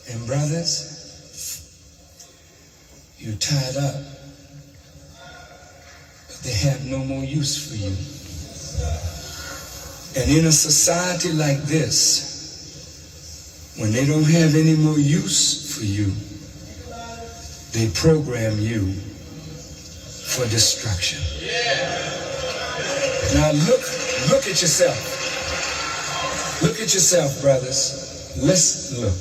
And brothers, you're tied up, but they have no more use for you. And in a society like this, when they don't have any more use for you, they program you for destruction. Now look at yourself. Look at yourself, brothers. Let's look.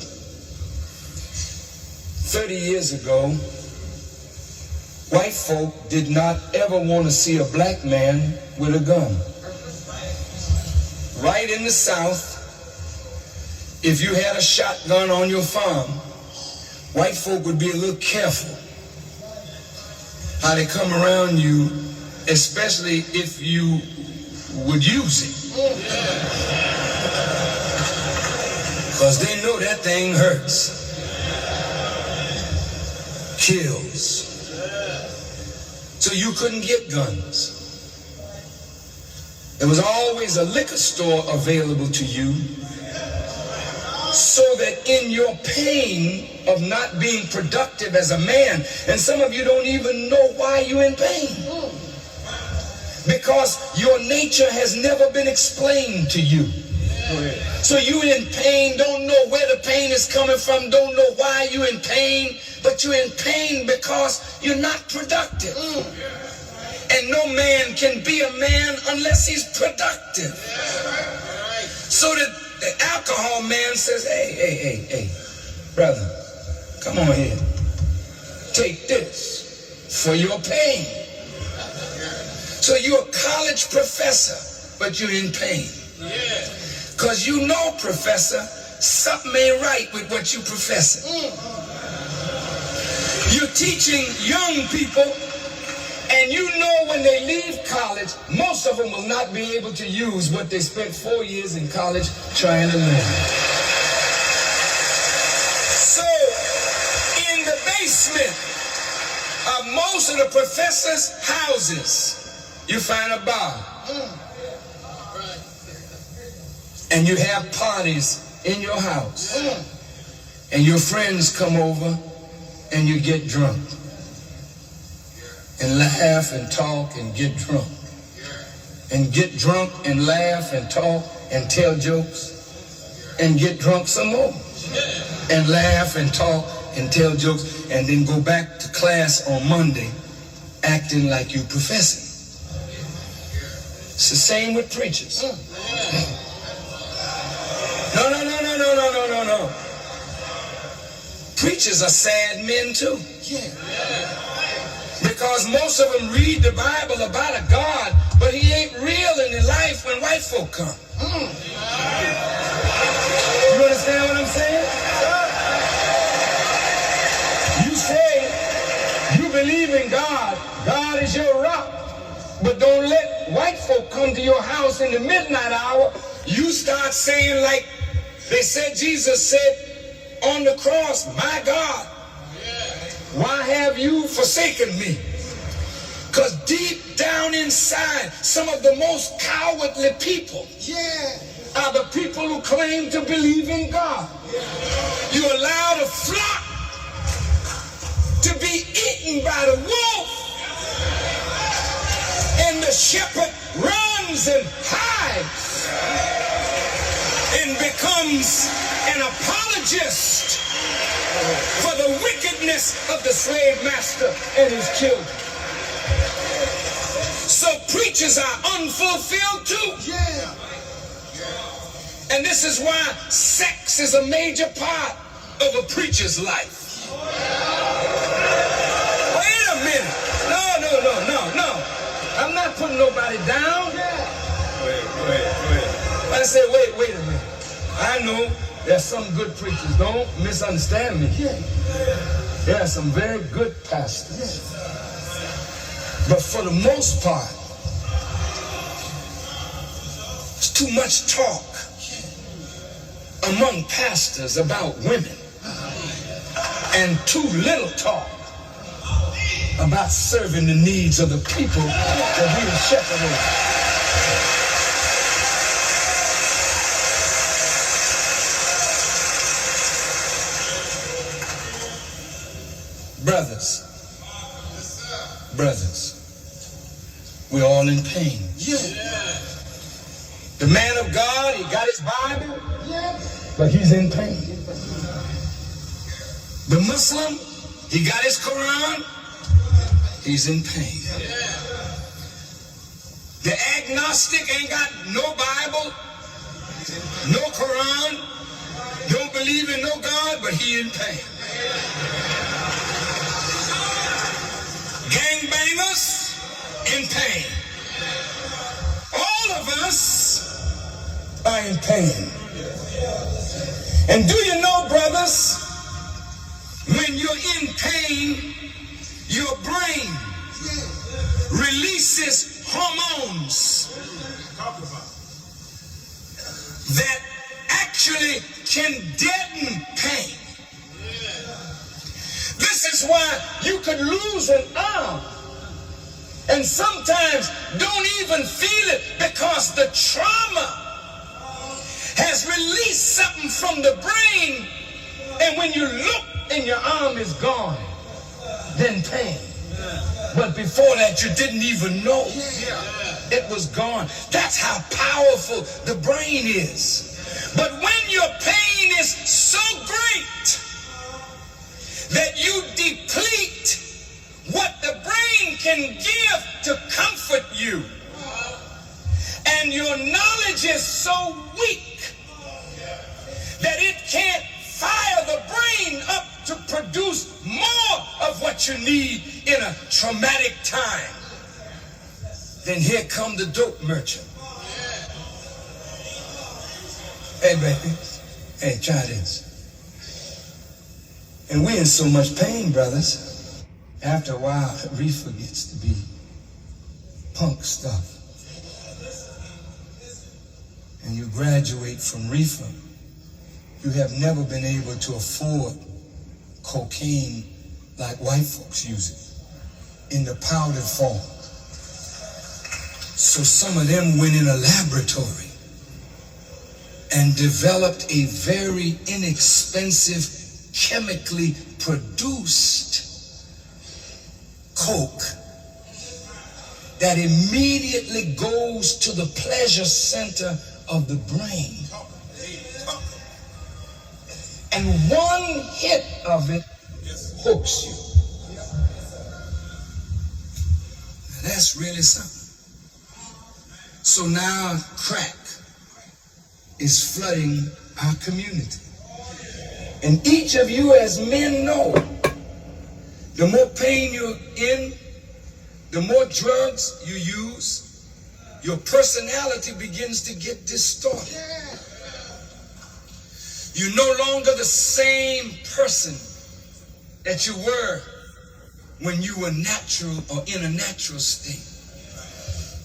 30 years ago, white folk did not ever want to see a black man with a gun. Right in the South, if you had a shotgun on your farm, white folk would be a little careful how they come around you, especially if you would use it. Because they know that thing hurts, kills. So you couldn't get guns. There was always a liquor store available to you, so that in your pain of not being productive as a man, and some of you don't even know why you're in pain, because your nature has never been explained to you. So you in pain, don't know where the pain is coming from, don't know why you're in pain, but you're in pain because you're not productive. And no man can be a man unless he's productive. So that the alcohol man says, hey, brother, come on here. Take this for your pain. So you're a college professor, but you're in pain. Because you know, professor, something ain't right with what you professing. You're teaching young people, and you know when they leave college, most of them will not be able to use what they spent 4 years in college trying to learn. So, in the basement of most of the professors' houses, you find a bar. And you have parties in your house. And your friends come over and you get drunk. And laugh and talk and get drunk. And get drunk and laugh and talk and tell jokes. And get drunk some more. And laugh and talk and tell jokes. And then go back to class on Monday acting like you professing. It's the same with preachers. No. Preachers are sad men too. Because most of them read the Bible about a God, but he ain't real in their life when white folk come. You understand what I'm saying? You say you believe in God. God is your rock. But don't let white folk come to your house in the midnight hour. You start saying like they said, Jesus said on the cross, my God, why have you forsaken me? Because deep down inside, some of the most cowardly people are the people who claim to believe in God. You allow the flock to be eaten by the wolf, and the shepherd runs and hides and becomes an apologist for the wickedness of the slave master and his children. So preachers are unfulfilled too. And this is why sex is a major part of a preacher's life. Wait a minute. No. I'm not putting nobody down. Wait. I said, wait a minute. I know there's some good preachers. Don't misunderstand me. There are some very good pastors. But for the most part, there's too much talk among pastors about women and too little talk about serving the needs of the people that we are shepherding. Brothers, we're all in pain. The man of God, he got his Bible, but he's in pain. The Muslim, he got his Quran, he's in pain. The agnostic ain't got no Bible, no Quran, don't believe in no God, but he in pain. Gangbangers in pain. All of us are in pain. And do you know, brothers, when you're in pain, your brain releases hormones that actually can deaden pain. This is why you could lose an arm and sometimes don't even feel it, because the trauma has released something from the brain, and when you look and your arm is gone, then pain. But before that, you didn't even know it was gone. That's how powerful the brain is. But when your pain is so great that you deplete what the brain can give to comfort you, and your knowledge is so weak that it can't fire the brain up to produce more of what you need in a traumatic time, then here come the dope merchant. Hey, baby. Hey, try this. And we're in so much pain, brothers. After a while, reefer gets to be punk stuff. And you graduate from reefer. You have never been able to afford cocaine like white folks use it, in the powdered form. So some of them went in a laboratory and developed a very inexpensive, chemically produced coke that immediately goes to the pleasure center of the brain. And one hit of it hooks you. That's really something. So now crack is flooding our community. And each of you as men know, the more pain you're in, the more drugs you use, your personality begins to get distorted. You're no longer the same person that you were when you were natural or in a natural state.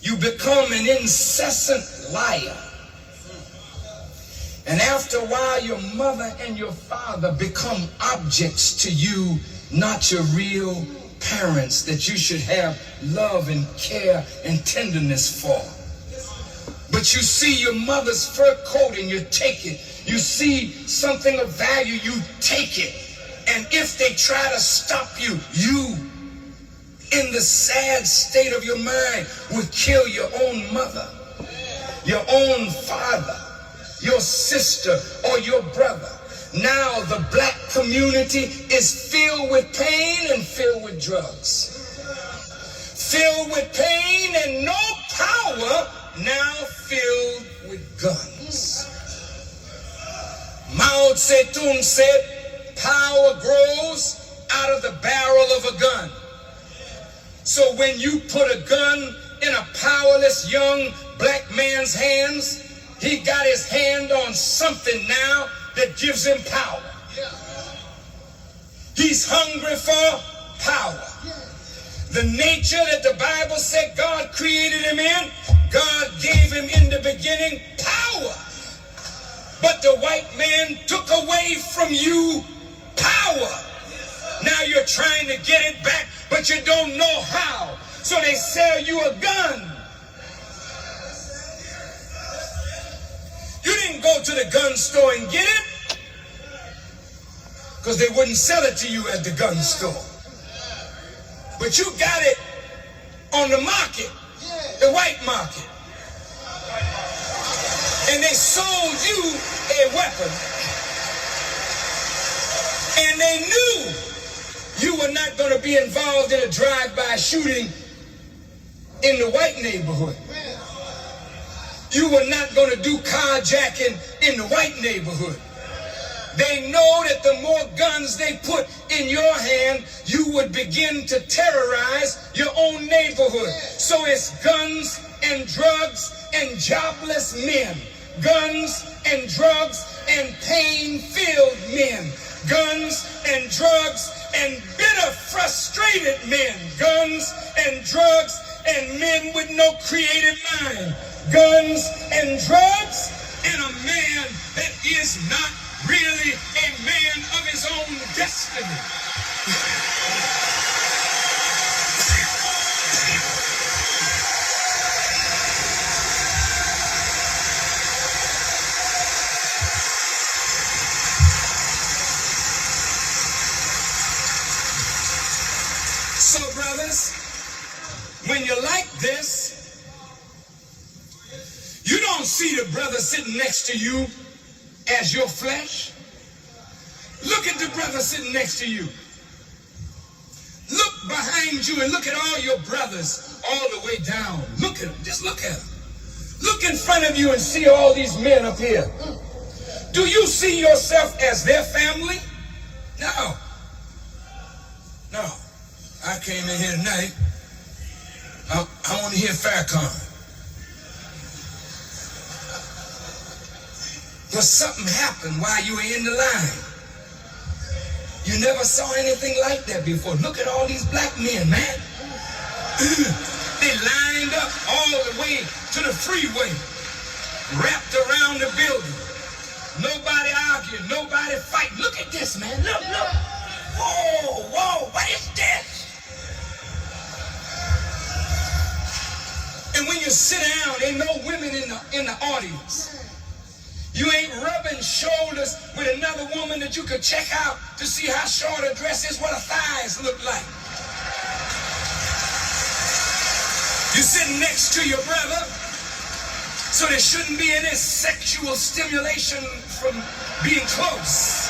You become an incessant liar. And after a while, your mother and your father become objects to you, not your real parents that you should have love and care and tenderness for. But you see your mother's fur coat and you take it. You see something of value, you take it. And if they try to stop you, you, in the sad state of your mind, would kill your own mother, your own father, your sister, or your brother. Now the black community is filled with pain and filled with drugs. Filled with pain and no power, now filled with guns. Mao Zedong said, power grows out of the barrel of a gun. So when you put a gun in a powerless young black man's hands, he got his hand on something now that gives him power. He's hungry for power. The nature that the Bible said God created him in, God gave him in the beginning power. But the white man took away from you power. Now you're trying to get it back, but you don't know how. So they sell you a gun. You didn't go to the gun store and get it, because they wouldn't sell it to you at the gun store. But you got it on the market, the white market. And they sold you a weapon. And they knew you were not going to be involved in a drive-by shooting in the white neighborhood. You were not going to do carjacking in the white neighborhood. They know that the more guns they put in your hand, you would begin to terrorize your own neighborhood. So it's guns and drugs and jobless men. Guns and drugs and pain-filled men. Guns and drugs and bitter, frustrated men. Guns and drugs and men with no creative mind. Guns and drugs and a man that is not really a man of his own destiny. So, brothers, when you're like this, you don't see the brother sitting next to you as your flesh. Look at the brother sitting next to you. Look behind you and look at all your brothers all the way down. Look at them. Just look at them. Look in front of you and see all these men up here. Do you see yourself as their family? No. No. I came in here tonight. I want to hear Farrakhan. But something happened while you were in the line. You never saw anything like that before. Look at all these black men, man. They lined up all the way to the freeway, wrapped around the building. Nobody arguing, nobody fighting. Look at this, man. Look, look. Whoa, whoa, what is this? And when you sit down, ain't no women in the audience. You ain't rubbing shoulders with another woman that you could check out to see how short her dress is, what her thighs look like. You're sitting next to your brother, so there shouldn't be any sexual stimulation from being close.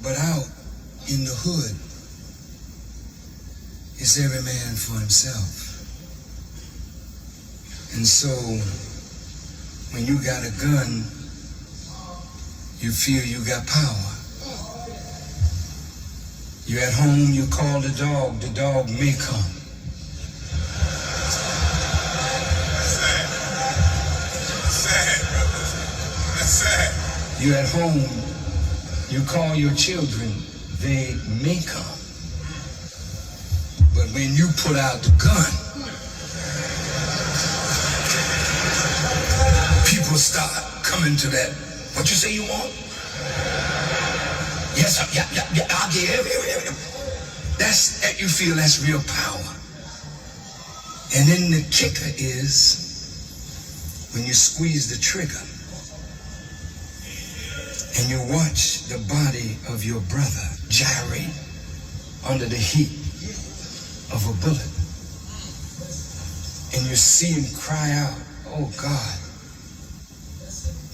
But out in the hood, it's every man for himself. And so, when you got a gun, you feel you got power. You're at home, you call the dog may come. Sad, brother. That's sad. You're at home, you call your children, they may come. But when you put out the gun, people start coming to that. What you say you want? Yes, yeah, I'll give. That you feel that's real power. And then the kicker is when you squeeze the trigger and you watch the body of your brother gyrate under the heat of a bullet, and you see him cry out, "Oh God,"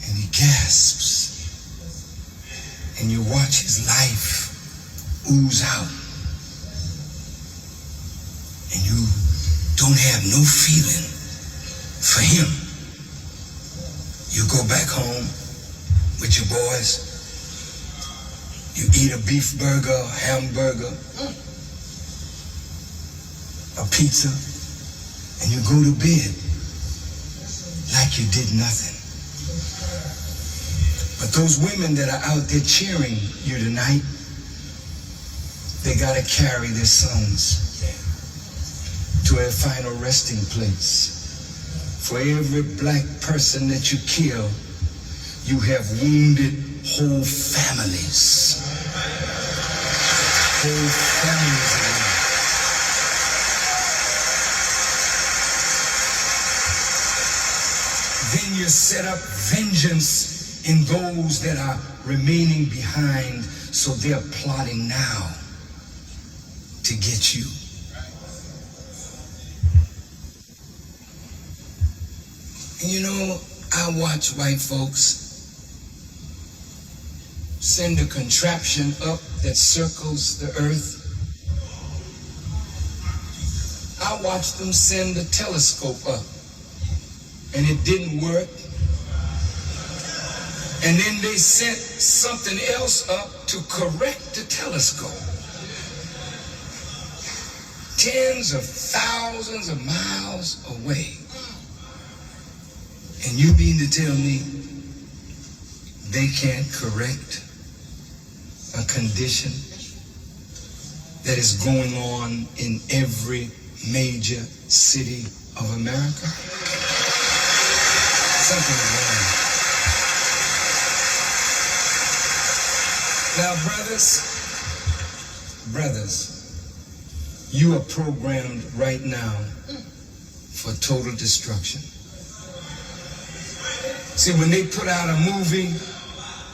and he gasps, and you watch his life ooze out, and you don't have no feeling for him. You go back home with your boys, you eat a beef burger, a hamburger, a pizza, and you go to bed like you did nothing. But those women that are out there cheering you tonight, they gotta carry their sons to a final resting place. For every black person that you kill, you have wounded whole families. Whole families. set up vengeance in those that are remaining behind, so they're plotting now to get you. And you know, I watch white folks send a contraption up that circles the earth. I watched them send a telescope up, and it didn't work. And then they sent something else up to correct the telescope. Tens of thousands of miles away. And you mean to tell me they can't correct a condition that is going on in every major city of America? Something wrong. Now, brothers, you are programmed right now for total destruction. See, when they put out a movie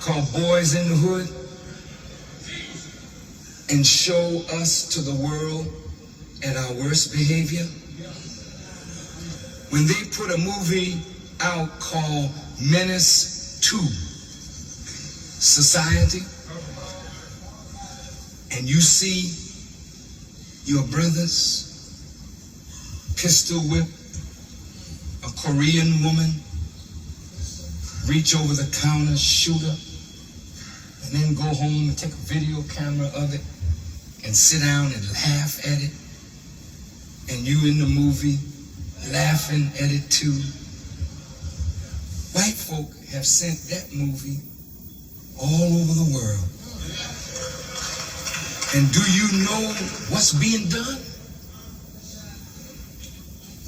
called Boys in the Hood and show us to the world at our worst behavior, when they put a movie out called Menace to Society, and you see your brothers pistol whip a Korean woman, reach over the counter, shoot her, and then go home and take a video camera of it and sit down and laugh at it, and you in the movie laughing at it too. White folk have sent that movie all over the world. And do you know what's being done?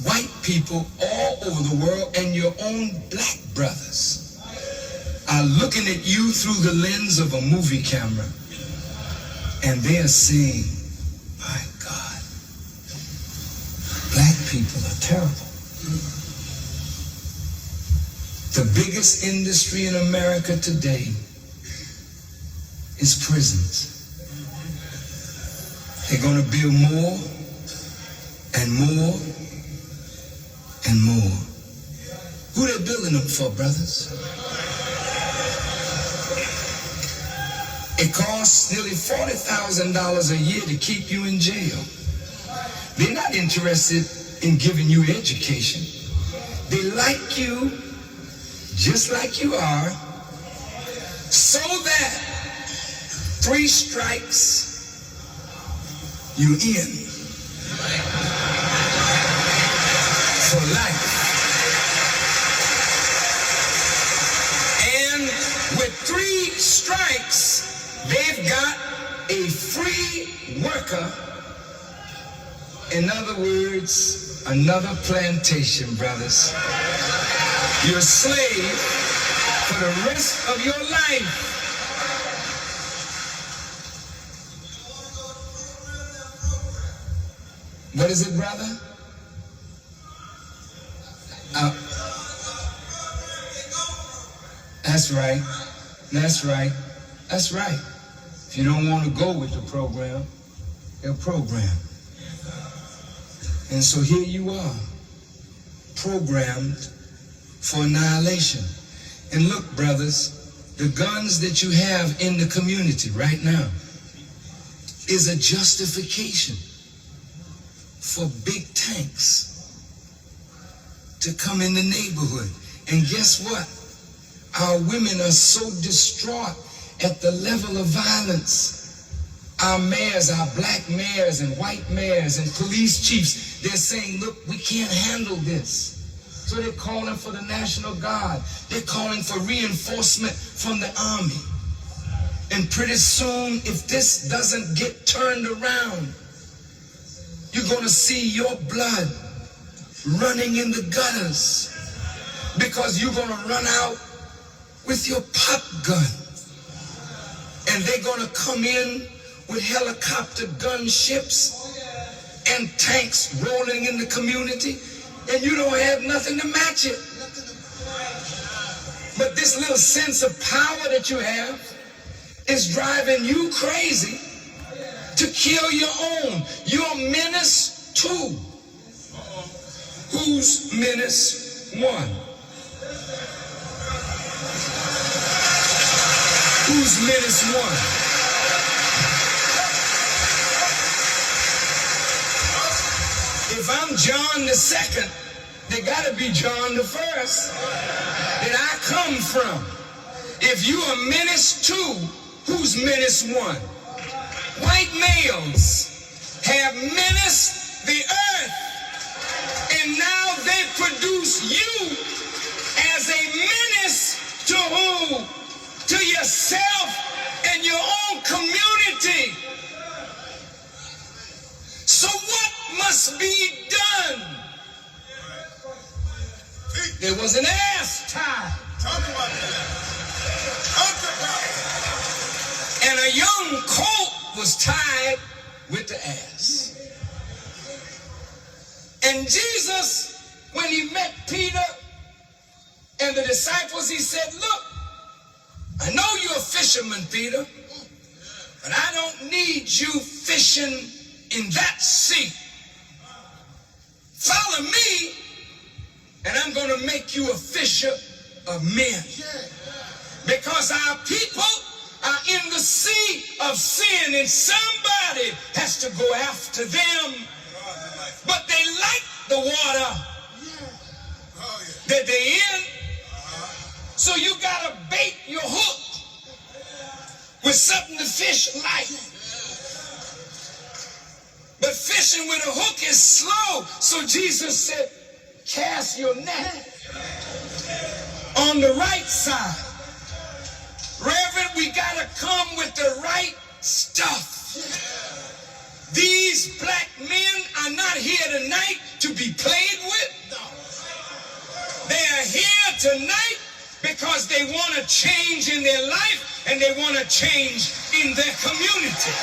White people all over the world and your own black brothers are looking at you through the lens of a movie camera, and they are saying, my God, black people are terrible. The biggest industry in America today is prisons. They're going to build more and more and more. Who they building them for, brothers? It costs nearly $40,000 a year to keep you in jail. They're not interested in giving you education. They like you just like you are, so that 3 strikes, you in for life. And with 3 strikes, they've got a free worker. In other words, another plantation, brothers. You're a slave for the rest of your life. What is it, brother? That's right. That's right. That's right. If you don't want to go with the program, they'll program. And so here you are, programmed for annihilation. And look, brothers, the guns that you have in the community right now is a justification for big tanks to come in the neighborhood. And guess what? Our women are so distraught at the level of violence. Our mayors, our black mayors and white mayors and police chiefs, they're saying, look, we can't handle this. So they're calling for the National Guard. They're calling for reinforcement from the Army. And pretty soon, if this doesn't get turned around, you're going to see your blood running in the gutters, because you're going to run out with your pop gun. And they're going to come in with helicopter gunships and tanks rolling in the community, and you don't have nothing to match it. But this little sense of power that you have is driving you crazy to kill your own. You're a menace too. Who's menace one? Who's menace one? If I'm John the second, they gotta be John the first that I come from. If you are menace two, who's menace one? White males have menaced the earth, and now they produce you as a menace to who? To yourself and your own community. So what must be done? There was an ass tied. Talk about that. Talk about it. And a young colt was tied with the ass. And Jesus, when he met Peter and the disciples, he said, look, I know you're a fisherman, Peter, but I don't need you fishing in that sea. Follow me, and I'm going to make you a fisher of men. Because our people are in the sea of sin, and somebody has to go after them. But they like the water that they're in. So you got to bait your hook with something the fish like. But fishing with a hook is slow. So Jesus said, cast your net on the right side. Reverend, we got to come with the right stuff. These black men are not here tonight to be played with. They are here tonight because they want to change in their life and they want to change in their community.